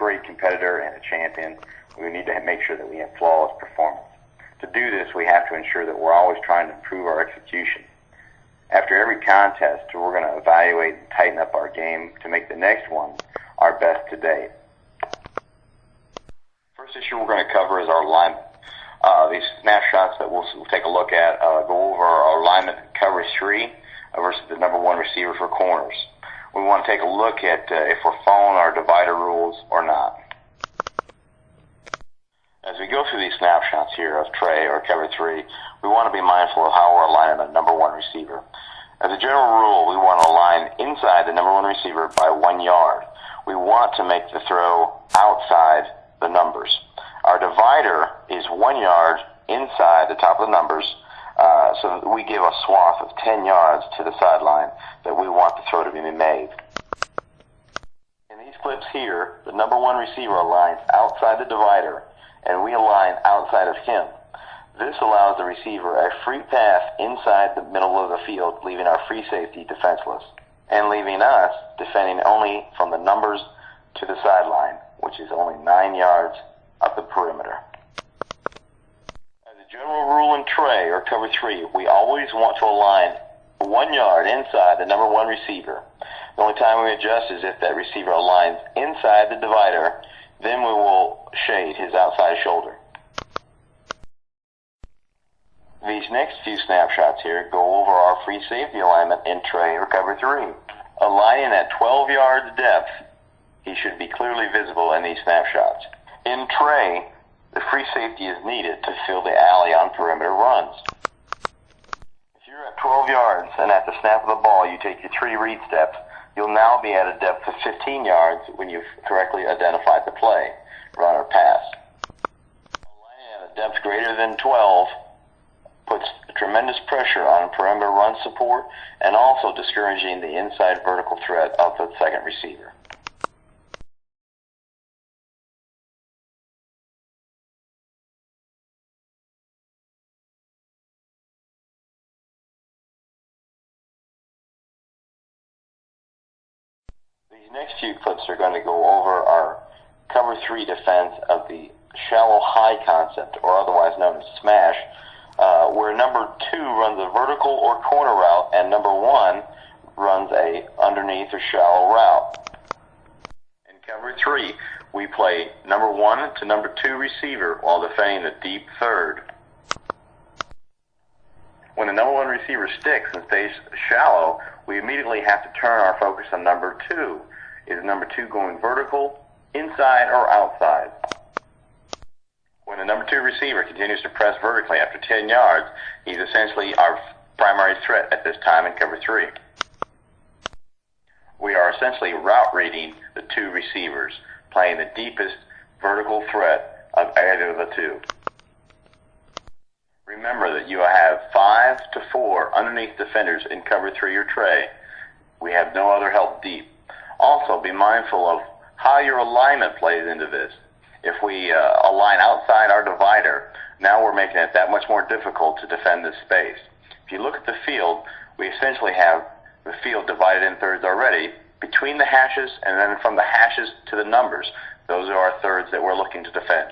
great competitor and a champion, we need to make sure that we have flawless performance. To do this, we have to ensure that we're always trying to improve our execution. After every contest, we're going to evaluate and tighten up our game to make the next one our best to date. First issue we're going to cover is our alignment. These snapshots that we'll take a look at go over our alignment in coverage 3 versus the number 1 receiver for corners. We want to take a look at if we're following our divider rules or not. As we go through these snapshots here of tray or cover 3, we want to be mindful of how we're aligning the number 1 receiver. As a general rule, we want to align inside the number 1 receiver by 1 yard. We want to make the throw outside the numbers. Our divider is 1 yard inside the top of the numbers, so that we give a swath of 10 yards to the sideline that we want the throw to be made. In these clips here, the number 1 receiver aligns outside the divider, and we align outside of him. This allows the receiver a free pass inside the middle of the field, leaving our free safety defenseless, and leaving us defending only from the numbers to the sideline, which is only 9 yards up the perimeter. As a general rule in tray or cover 3, we always want to align 1 yard inside the number 1 receiver. The only time we adjust is if that receiver aligns inside the divider, then we will shade his outside shoulder. These next few snapshots here go over our free safety alignment in tray or cover 3. Aligning at 12 yards depth, he should be clearly visible in these snapshots. In tray, the free safety is needed to fill the alley on perimeter runs. If you're at 12 yards and at the snap of the ball you take your 3 read steps, you'll now be at a depth of 15 yards when you've correctly identified the play, run or pass. Aligning at a depth greater than 12 puts tremendous pressure on perimeter run support and also discouraging the inside vertical threat of the second receiver. These next few clips are going to go over our cover 3 defense of the shallow high concept, or otherwise known as smash, where number 2 runs a vertical or corner route and number 1 runs a underneath or shallow route. In cover 3, we play number 1 to number 2 receiver while defending the deep third. When the number 1 receiver sticks and stays shallow, we immediately have to turn our focus on number 2. Is number 2 going vertical, inside, or outside? When the number 2 receiver continues to press vertically after 10 yards, he's essentially our primary threat at this time in cover 3. We are essentially route reading the 2 receivers, playing the deepest vertical threat of either of the 2. Remember that you have 5 to 4 underneath defenders in cover 3 or tray. We have no other help deep. Also, be mindful of how your alignment plays into this. If we align outside our divider, now we're making it that much more difficult to defend this space. If you look at the field, we essentially have the field divided in thirds already, between the hashes and then from the hashes to the numbers. Those are our thirds that we're looking to defend.